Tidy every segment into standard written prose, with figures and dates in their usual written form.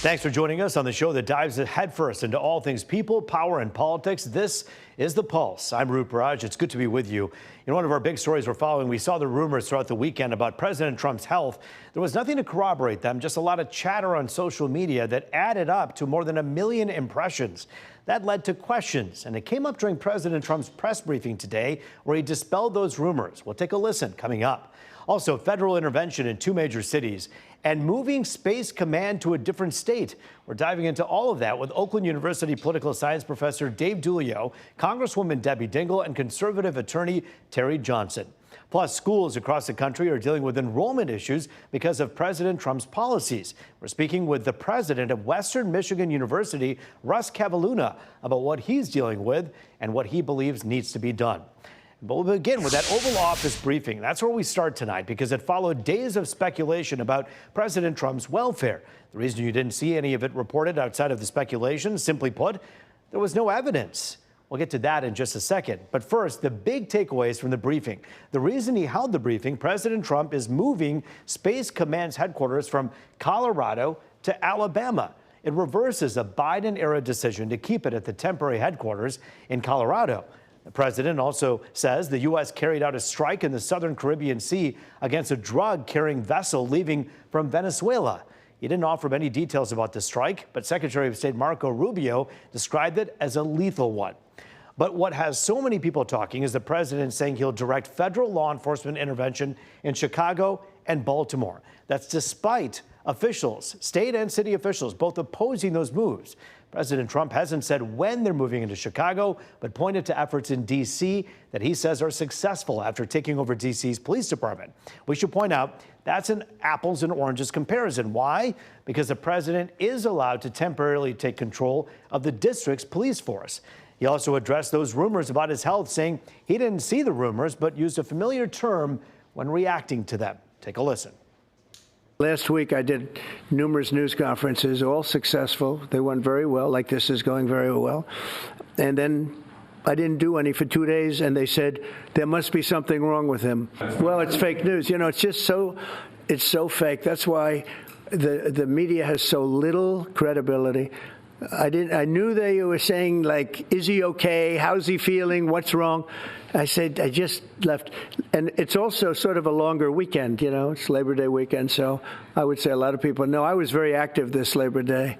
Thanks for joining us on the show that dives headfirst into all things people, power, and politics. This is The Pulse. I'm Roop Raj. It's good to be with you. In one of our big stories we're following, we saw the rumors throughout the weekend about President Trump's health. There was nothing to corroborate them, just a lot of chatter on social media that added up to more than 1 million impressions. That led to questions, and it came up during President Trump's press briefing today, where he dispelled those rumors. We'll take a listen coming up. Also, federal intervention in 2 major cities and moving Space Command to a different state. We're diving into all of that with Oakland University political science professor Dave Dulio, Congresswoman Debbie Dingell, and conservative attorney Terry Johnson. Plus, schools across the country are dealing with enrollment issues because of President Trump's policies. We're speaking with the president of Western Michigan University, Russ Kavalhuna, about what he's dealing with and what he believes needs to be done. But we'll begin with that Oval Office briefing. That's where we start tonight because it followed days of speculation about President Trump's welfare. The reason you didn't see any of it reported outside of the speculation, simply put, there was no evidence. We'll get to that in just a second. But first, the big takeaways from the briefing. The reason he held the briefing, President Trump is moving Space Command's headquarters from Colorado to Alabama. It reverses a Biden-era decision to keep it at the temporary headquarters in Colorado. The president also says the U.S. carried out a strike in the southern Caribbean Sea against a drug-carrying vessel leaving from Venezuela. He didn't offer any details about the strike, but Secretary of State Marco Rubio described it as a lethal one. But what has so many people talking is the president saying he'll direct federal law enforcement intervention in Chicago and Baltimore. That's despite officials, state and city officials, both opposing those moves. President Trump hasn't said when they're moving into Chicago, but pointed to efforts in D.C. that he says are successful after taking over D.C.'s police department. We should point out that's an apples and oranges comparison. Why? Because the president is allowed to temporarily take control of the district's police force. He also addressed those rumors about his health, saying he didn't see the rumors, but used a familiar term when reacting to them. Take a listen. Last week, I did numerous news conferences, all successful. They went very well, like this is going very well. And then I didn't do any for 2 days, and they said, there must be something wrong with him. Well, it's fake news. You know, it's just it's so fake. That's why the media has so little credibility. I knew they were saying, like, is he okay? How's he feeling? What's wrong? I said, I just left. And it's also sort of a longer weekend, you know, it's Labor Day weekend. So I would say a lot of people know I was very active this Labor Day.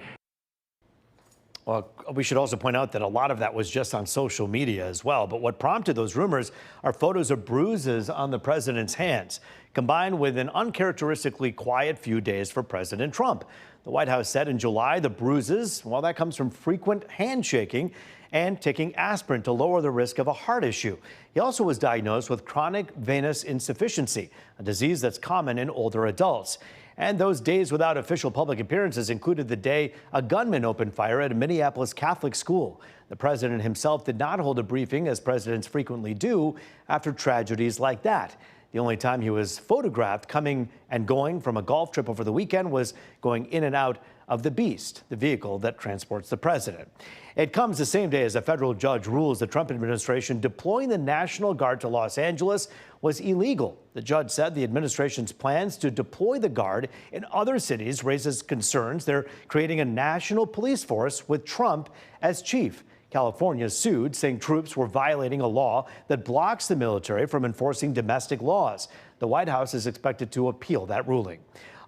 Well, we should also point out that a lot of that was just on social media as well. But what prompted those rumors are photos of bruises on the president's hands, combined with an uncharacteristically quiet few days for President Trump. The White House said in July the bruises, well, that comes from frequent handshaking and taking aspirin to lower the risk of a heart issue. He also was diagnosed with chronic venous insufficiency, a disease that's common in older adults. And those days without official public appearances included the day a gunman opened fire at a Minneapolis Catholic school. The president himself did not hold a briefing, as presidents frequently do after tragedies like that. The only time he was photographed coming and going from a golf trip over the weekend was going in and out of the Beast, the vehicle that transports the president. It comes the same day as a federal judge rules the Trump administration deploying the National Guard to Los Angeles was illegal. The judge said the administration's plans to deploy the Guard in other cities raises concerns. They're creating a national police force with Trump as chief. California sued, saying troops were violating a law that blocks the military from enforcing domestic laws. The White House is expected to appeal that ruling.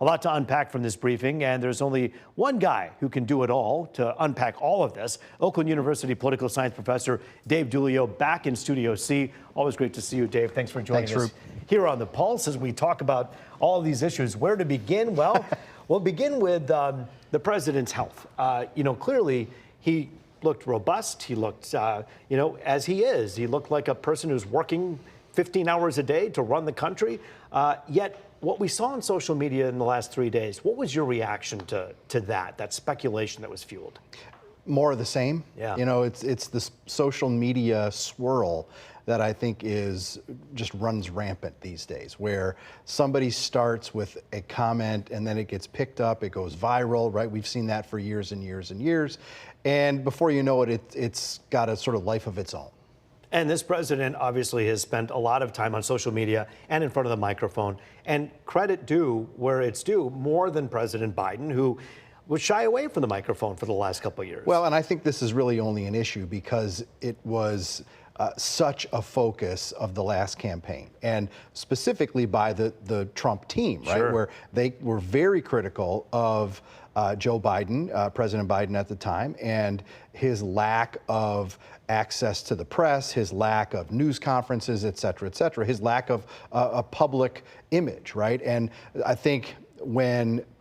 A lot to unpack from this briefing, and there's only one guy who can do it all to unpack all of this. Oakland University political science professor Dave Dulio back in Studio C. Always great to see you, Dave. Thanks for joining us here on The Pulse as we talk about all of these issues. Where to begin? Well, we'll begin with the president's health. Clearly he looked robust. He looked, as he is. He looked like a person who's working 15 hours a day to run the country. Yet what we saw on social media in the last 3 days, what was your reaction to that speculation that was fueled? More of the same. Yeah. You know, it's this social media swirl that I think just runs rampant these days, where somebody starts with a comment and then it gets picked up, it goes viral, right? We've seen that for years and years and years. And before you know it, it's got a sort of life of its own. And this president obviously has spent a lot of time on social media and in front of the microphone. And credit due where it's due, more than President Biden, who would shy away from the microphone for the last couple of years. Well, and I think this is really only an issue because it was such a focus of the last campaign, and specifically by the Trump team, right? Sure. Where they were very critical of Joe Biden, President Biden at the time, and his lack of access to the press, his lack of news conferences, et cetera, his lack of a public image, right? And I think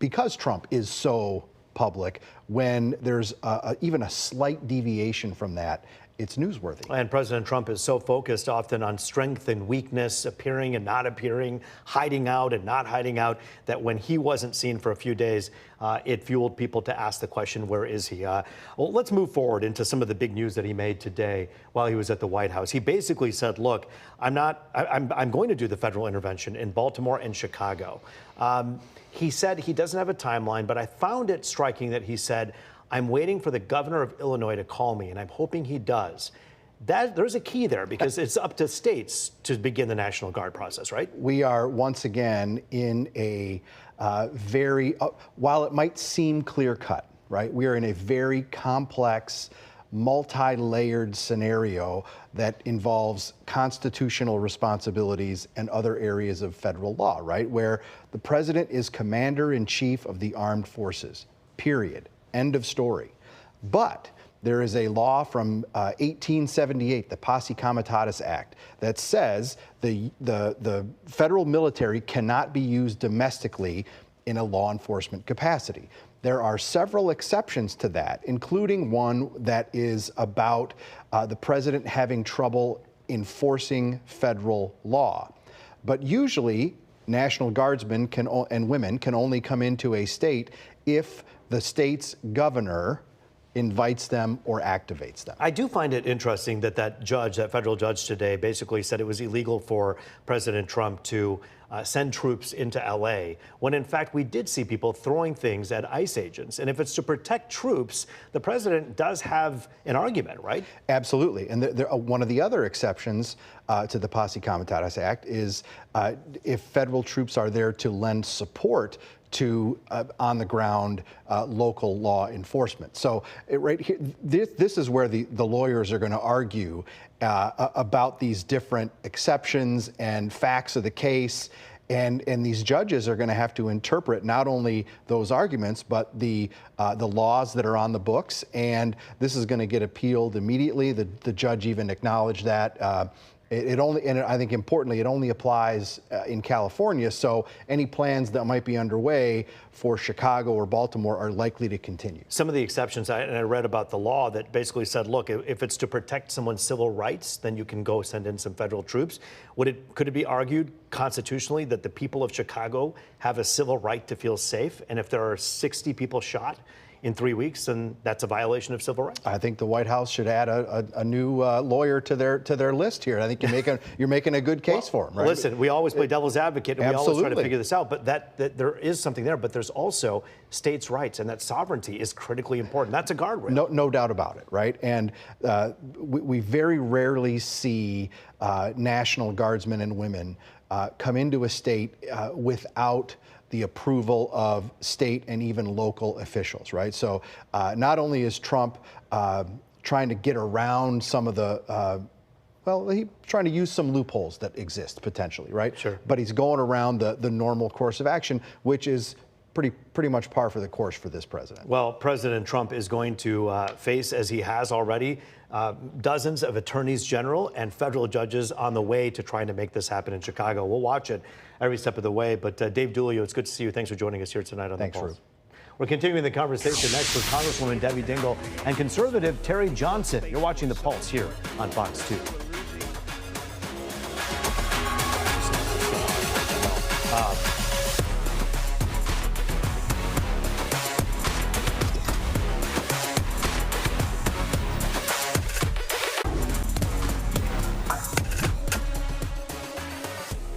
because Trump is so public, when there's even a slight deviation from that, it's newsworthy. And President Trump is so focused often on strength and weakness, appearing and not appearing, hiding out and not hiding out, that when he wasn't seen for a few days, it fueled people to ask the question, where is he? Well, let's move forward into some of the big news that he made today while he was at the White House. He basically said, look, I'm going to do the federal intervention in Baltimore and Chicago. He said he doesn't have a timeline, but I found it striking that he said, I'm waiting for the governor of Illinois to call me, and I'm hoping he does. There's a key there, because it's up to states to begin the National Guard process, right? We are once again in a very, while it might seem clear-cut, right? We are in a very complex, multi-layered scenario that involves constitutional responsibilities and other areas of federal law, right? Where the president is commander-in-chief of the armed forces, period. End of story. But there is a law from 1878, the Posse Comitatus Act, that says the federal military cannot be used domestically in a law enforcement capacity. There are several exceptions to that, including one that is about the president having trouble enforcing federal law. But usually, National Guardsmen and women can only come into a state if the state's governor invites them or activates them. I do find it interesting that that federal judge today basically said it was illegal for President Trump to send troops into L.A., when in fact we did see people throwing things at ICE agents. And if it's to protect troops, the president does have an argument, right? Absolutely. And one of the other exceptions to the Posse Comitatus Act is if federal troops are there to lend support to on-the-ground local law enforcement. So right here, this is where the lawyers are going to argue about these different exceptions and facts of the case. And these judges are going to have to interpret not only those arguments, but the laws that are on the books. And this is going to get appealed immediately. The judge even acknowledged that. It only, and I think importantly, it only applies in California. So any plans that might be underway for Chicago or Baltimore are likely to continue. Some of the exceptions, and I read about the law that basically said, look, if it's to protect someone's civil rights, then you can go send in some federal troops. Could it be argued constitutionally that the people of Chicago have a civil right to feel safe? And if there are 60 people shot in 3 weeks, then that's a violation of civil rights? I think the White House should add a new lawyer to their list here. I think you're making a good case for him, right? Listen, we always play devil's advocate, and we always try to Absolutely. figure this out, but that there is something there, but there's also states' rights, and that sovereignty is critically important. That's a guardrail. No doubt about it, right? And we very rarely see National Guardsmen and women come into a state without the approval of state and even local officials, right? So not only is Trump trying to get around some of the, he's trying to use some loopholes that exist potentially, right? Sure. But he's going around the normal course of action, which is pretty much par for the course for this president. Well, President Trump is going to face, as he has already, dozens of attorneys general and federal judges on the way to trying to make this happen in Chicago. We'll watch it every step of the way. But Dave Doolio, it's good to see you. Thanks for joining us here tonight on Thanks, The Pulse. Rube. We're continuing the conversation next with Congresswoman Debbie Dingell and conservative Terry Johnson. You're watching The Pulse here on Fox 2.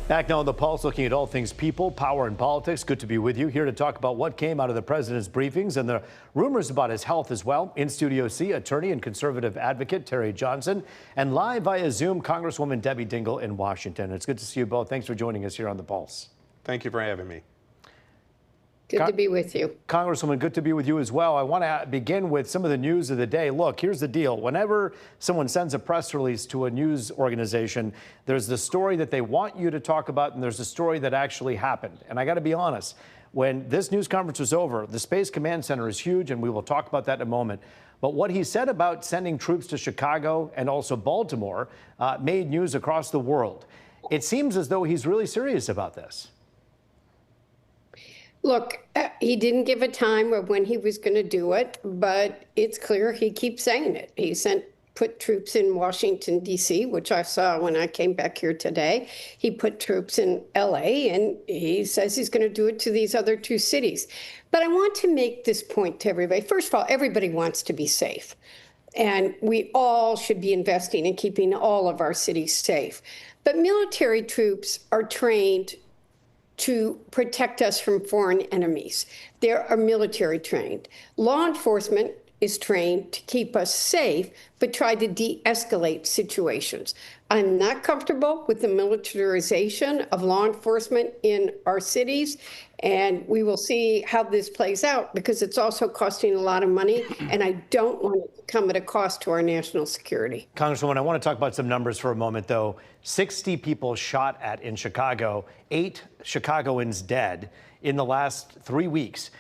Back now on The Pulse, looking at all things people, power, and politics. Good to be with you. Here to talk about what came out of the president's briefings and the rumors about his health as well. In Studio C, attorney and conservative advocate Terry Johnson, and live via Zoom, Congresswoman Debbie Dingell in Washington. It's good to see you both. Thanks for joining us here on The Pulse. Thank you for having me. Good to be with you. Congresswoman, good to be with you as well. I want to begin with some of the news of the day. Look, here's the deal. Whenever someone sends a press release to a news organization, there's the story that they want you to talk about, and there's the story that actually happened. And I got to be honest, when this news conference was over, the Space Command Center is huge, and we will talk about that in a moment. But what he said about sending troops to Chicago and also Baltimore made news across the world. It seems as though he's really serious about this. Look, he didn't give a time of when he was going to do it, but it's clear he keeps saying it. He put troops in Washington, D.C., which I saw when I came back here today. He put troops in L.A., and he says he's going to do it to these other two cities. But I want to make this point to everybody. First of all, everybody wants to be safe, and we all should be investing in keeping all of our cities safe. But military troops are trained to protect us from foreign enemies. They are military trained. Law enforcement is trained to keep us safe, but try to de-escalate situations. I'm not comfortable with the militarization of law enforcement in our cities, and we will see how this plays out because it's also costing a lot of money, and I don't want it to come at a cost to our national security. Congresswoman, I want to talk about some numbers for a moment, though. 60 people shot at in Chicago, 8 Chicagoans dead in the last 3 weeks.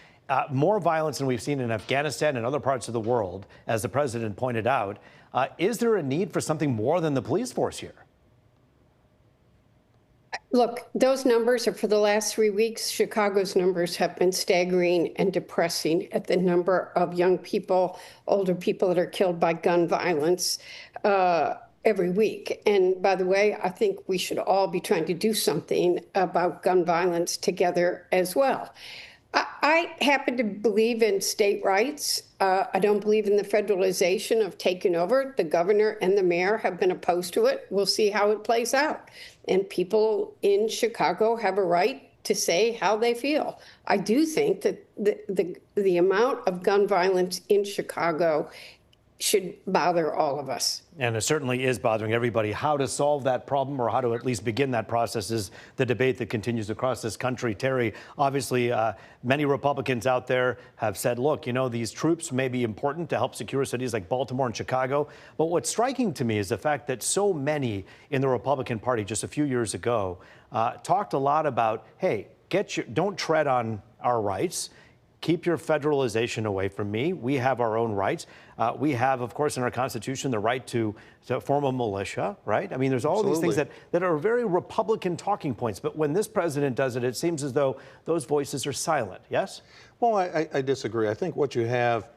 More violence than we've seen in Afghanistan and other parts of the world, as the president pointed out. Is there a need for something more than the police force here? Look, those numbers are for the last 3 weeks. Chicago's numbers have been staggering and depressing at the number of young people, older people that are killed by gun violence every week. And by the way, I think we should all be trying to do something about gun violence together as well. I happen to believe in state rights. I don't believe in the federalization of taking over. The governor and the mayor have been opposed to it. We'll see how it plays out. And people in Chicago have a right to say how they feel. I do think that the amount of gun violence in Chicago should bother all of us. And it certainly is bothering everybody. How to solve that problem, or how to at least begin that process, is the debate that continues across this country. Terry, obviously, many Republicans out there have said, look, you know, these troops may be important to help secure cities like Baltimore and Chicago. But what's striking to me is the fact that so many in the Republican Party just a few years ago talked a lot about, hey, don't tread on our rights. Keep your federalization away from me. We have our own rights. We have, of course, in our Constitution, the right to form a militia, right? I mean, there's all these things that are very Republican talking points. But when this president does it, it seems as though those voices are silent. Yes? Well, I disagree. I think what you have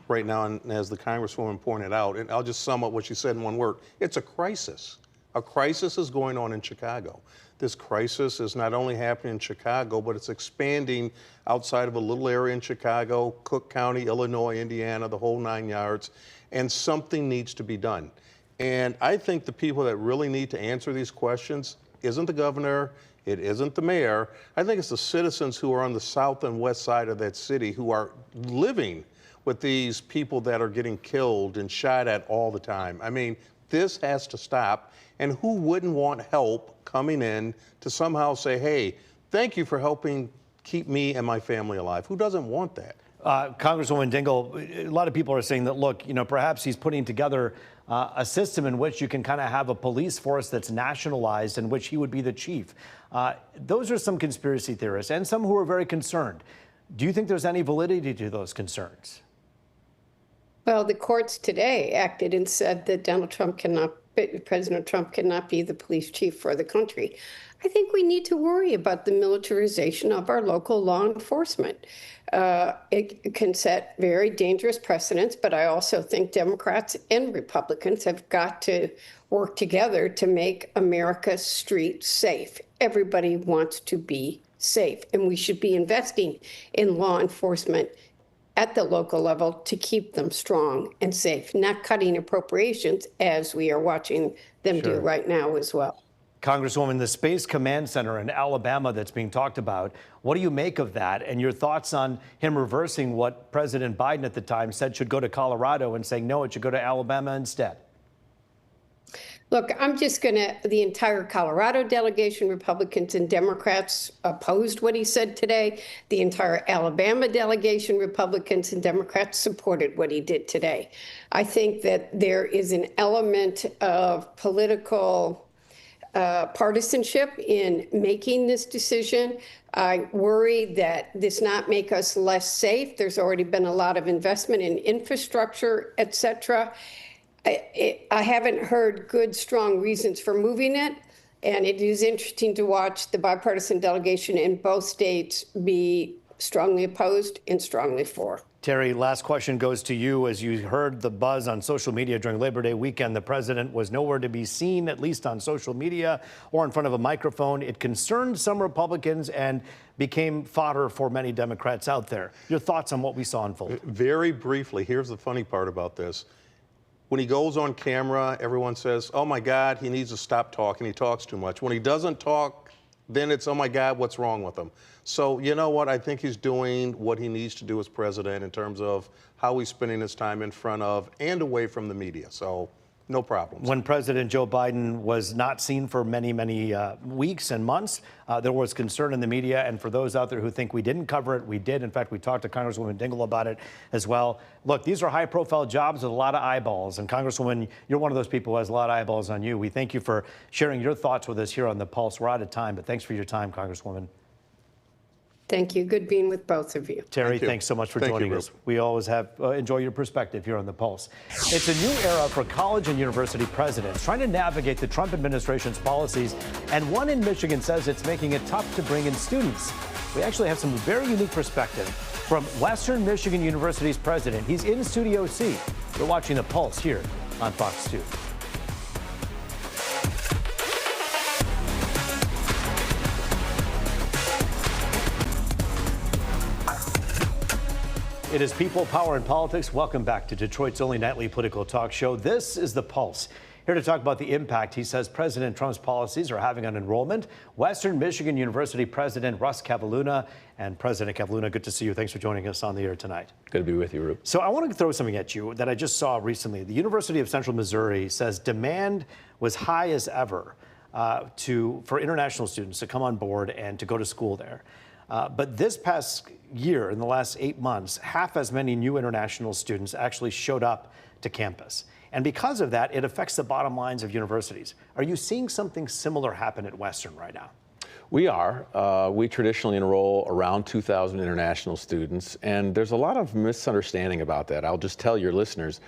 right now, and as the Congresswoman pointed out, and I'll just sum up what she said in one word, it's a crisis. A crisis is going on in Chicago. This crisis is not only happening in Chicago, but it's expanding outside of a little area in Chicago, Cook County, Illinois, Indiana, the whole 9 yards, and something needs to be done. And I think the people that really need to answer these questions isn't the governor, it isn't the mayor. I think it's the citizens who are on the south and west side of that city who are living with these people that are getting killed and shot at all the time. I mean, this has to stop. And who wouldn't want help coming in to somehow say, hey, thank you for helping keep me and my family alive? Who doesn't want that? Congresswoman Dingell, a lot of people are saying that, look, you know, perhaps he's putting together a system in which you can kind of have a police force that's nationalized, in which he would be the chief. Those are some conspiracy theorists and some who are very concerned. Do you think there's any validity to those concerns? Well, the courts today acted and said that President Trump cannot be the police chief for the country. I think we need to worry about the militarization of our local law enforcement. It can set very dangerous precedents, but I also think Democrats and Republicans have got to work together to make America's streets safe. Everybody wants to be safe, and we should be investing in law enforcement at the local level to keep them strong and safe, not cutting appropriations as we are watching them do right now as well. Congresswoman, the Space Command Center in Alabama that's being talked about, what do you make of that? And your thoughts on him reversing what President Biden at the time said should go to Colorado and saying, no, it should go to Alabama instead? Look, the entire Colorado delegation, Republicans and Democrats, opposed what he said today. The entire Alabama delegation, Republicans and Democrats, supported what he did today. I think that there is an element of political partisanship in making this decision. I worry that this not make us less safe. There's already been a lot of investment in infrastructure, et cetera. I haven't heard good, strong reasons for moving it. And it is interesting to watch the bipartisan delegation in both states be strongly opposed and strongly for. Terry, last question goes to you. As you heard the buzz on social media during Labor Day weekend, the president was nowhere to be seen, at least on social media or in front of a microphone. It concerned some Republicans and became fodder for many Democrats out there. Your thoughts on what we saw unfold? Very briefly, here's the funny part about this. When he goes on camera, everyone says, oh my God, he needs to stop talking. He talks too much. When he doesn't talk, then it's, oh my God, what's wrong with him? So you know what? I think he's doing what he needs to do as president in terms of how he's spending his time in front of and away from the media. So no problems. When President Joe Biden was not seen for many, many weeks and months, there was concern in the media. And for those out there who think we didn't cover it, we did. In fact, we talked to Congresswoman Dingell about it as well. Look, these are high-profile jobs with a lot of eyeballs. And Congresswoman, you're one of those people who has a lot of eyeballs on you. We thank you for sharing your thoughts with us here on The Pulse. We're out of time, but thanks for your time, Congresswoman. Thank you. Good being with both of you. Terry, thanks so much for joining us. We always have enjoy your perspective here on The Pulse. It's a new era for college and university presidents trying to navigate the Trump administration's policies, and one in Michigan says it's making it tough to bring in students. We actually have some very unique perspective from Western Michigan University's president. He's in Studio C. We're watching The Pulse here on Fox 2. It is People, Power, and Politics. Welcome back to Detroit's only nightly political talk show. This is The Pulse. Here to talk about the impact he says President Trump's policies are having on enrollment, Western Michigan University President Russ Kavalhuna. And President Kavalhuna, good to see you. Thanks for joining us on the air tonight. Good to be with you, Rube. So I want to throw something at you that I just saw recently. The University of Central Missouri says demand was high as ever for international students to come on board and to go to school there. But this past year, in the last 8 months, half as many new international students actually showed up to campus. And because of that, it affects the bottom lines of universities. Are you seeing something similar happen at Western right now? We are. We traditionally enroll around 2,000 international students, and there's a lot of misunderstanding about that. I'll just tell your listeners,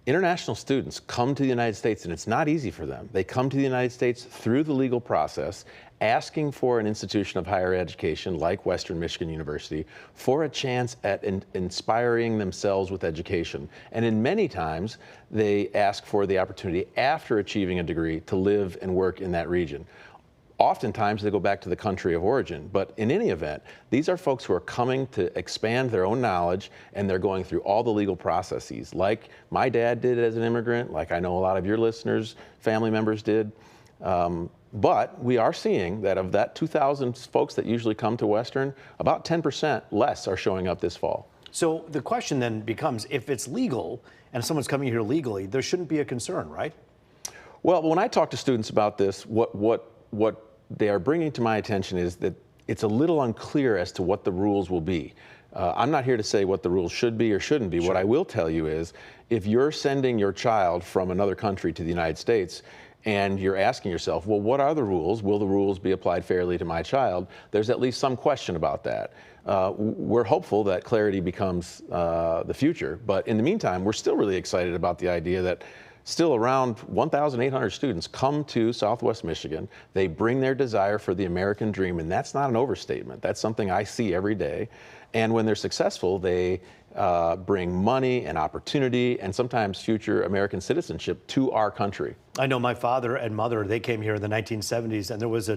international students come to the United States, and it's not easy for them. They come to the United States through the legal process, asking for an institution of higher education like Western Michigan University for a chance at inspiring themselves with education. And in many times, they ask for the opportunity after achieving a degree to live and work in that region. Oftentimes, they go back to the country of origin. But in any event, these are folks who are coming to expand their own knowledge, and they're going through all the legal processes, like my dad did as an immigrant, like I know a lot of your listeners, family members did. But we are seeing that of that 2,000 folks that usually come to Western, about 10% less are showing up this fall. So the question then becomes, if it's legal and someone's coming here legally, there shouldn't be a concern, right? Well, when I talk to students about this, what they are bringing to my attention is that it's a little unclear as to what the rules will be. I'm not here to say what the rules should be or shouldn't be. Sure. What I will tell you is, if you're sending your child from another country to the United States, and you're asking yourself, well, what are the rules? Will the rules be applied fairly to my child? There's at least some question about that. We're hopeful that clarity becomes the future. But in the meantime, we're still really excited about the idea that still around 1,800 students come to Southwest Michigan. They bring their desire for the American dream, and that's not an overstatement. That's something I see every day. And when they're successful, they bring money and opportunity and sometimes future American citizenship to our country. I know my father and mother, they came here in the 1970s, and there was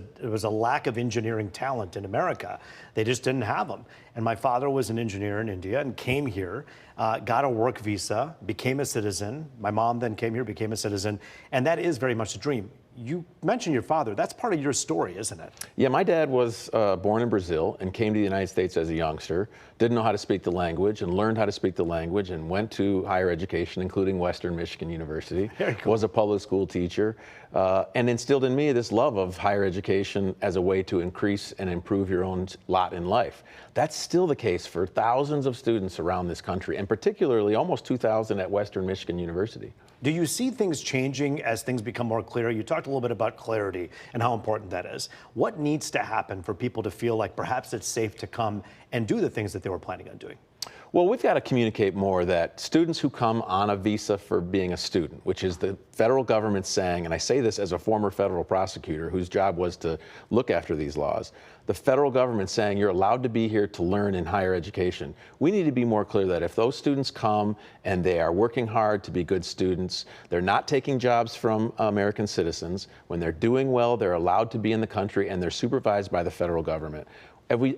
a lack of engineering talent in America. They just didn't have them. And my father was an engineer in India and came here, got a work visa, became a citizen. My mom then came here, became a citizen. And that is very much a dream. You mentioned your father. That's part of your story, isn't it? Yeah, my dad was born in Brazil and came to the United States as a youngster, didn't know how to speak the language and learned how to speak the language and went to higher education, including Western Michigan University, Very cool. was a public school teacher, and instilled in me this love of higher education as a way to increase and improve your own lot in life. That's still the case for thousands of students around this country, and particularly almost 2,000 at Western Michigan University. Do you see things changing as things become more clear? You talked a little bit about clarity and how important that is. What needs to happen for people to feel like perhaps it's safe to come and do the things that they were planning on doing? Well, we've got to communicate more that students who come on a visa for being a student, which is the federal government saying, and I say this as a former federal prosecutor whose job was to look after these laws, the federal government saying you're allowed to be here to learn in higher education. We need to be more clear that if those students come and they are working hard to be good students, they're not taking jobs from American citizens, when they're doing well, they're allowed to be in the country and they're supervised by the federal government.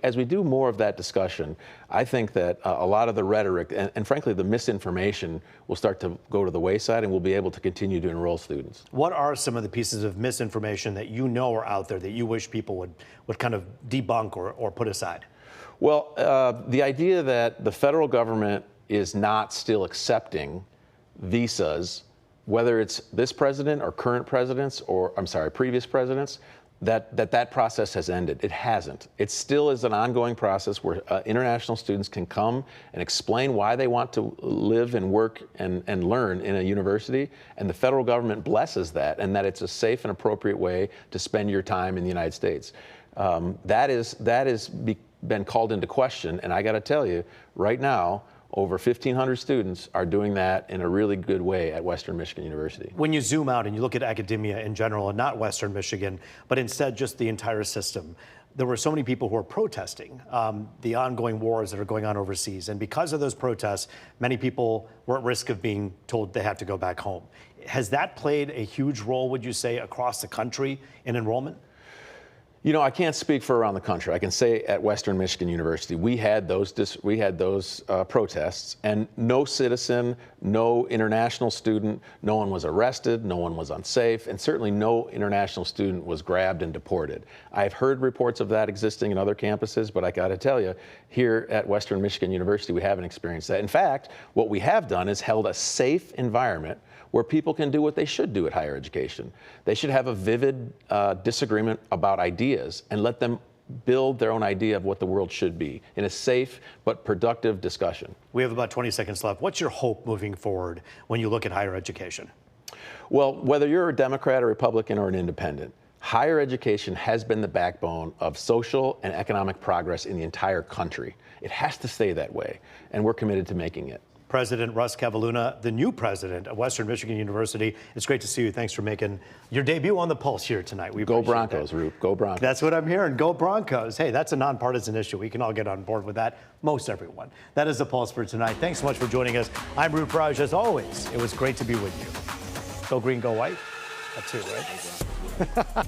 As we do more of that discussion, I think that a lot of the rhetoric and frankly the misinformation will start to go to the wayside, and we'll be able to continue to enroll students. What are some of the pieces of misinformation that you know are out there that you wish people would kind of debunk or put aside? Well, the idea that the federal government is not still accepting visas, whether it's this president or current presidents, or I'm sorry, previous presidents, that process has ended. It hasn't. It still is an ongoing process where international students can come and explain why they want to live and work and learn in a university, and the federal government blesses that, and that it's a safe and appropriate way to spend your time in the United States. That has been called into question, and I got to tell you, right now, over 1,500 students are doing that in a really good way at Western Michigan University. When you zoom out and you look at academia in general, and not Western Michigan, but instead just the entire system, there were so many people who are protesting the ongoing wars that are going on overseas. And because of those protests, many people were at risk of being told they have to go back home. Has that played a huge role, would you say, across the country in enrollment? You know, I can't speak for around the country. I can say at Western Michigan University, we had those protests, and no citizen, no international student, no one was arrested, no one was unsafe, and certainly no international student was grabbed and deported. I've heard reports of that existing in other campuses, but I got to tell you, here at Western Michigan University, we haven't experienced that. In fact, what we have done is held a safe environment where people can do what they should do at higher education. They should have a vivid disagreement about ideas and let them build their own idea of what the world should be in a safe but productive discussion. We have about 20 seconds left. What's your hope moving forward when you look at higher education? Well, whether you're a Democrat, a Republican, or an independent, higher education has been the backbone of social and economic progress in the entire country. It has to stay that way, and we're committed to making it. President Russ Kavalhuna, the new president of Western Michigan University. It's great to see you. Thanks for making your debut on the Pulse here tonight. We Go Broncos, Roop. Go Broncos. That's what I'm hearing. Go Broncos. Hey, that's a nonpartisan issue. We can all get on board with that. Most everyone. That is the Pulse for tonight. Thanks so much for joining us. I'm Rup Raj. As always, it was great to be with you. Go green, go white. That's it, right?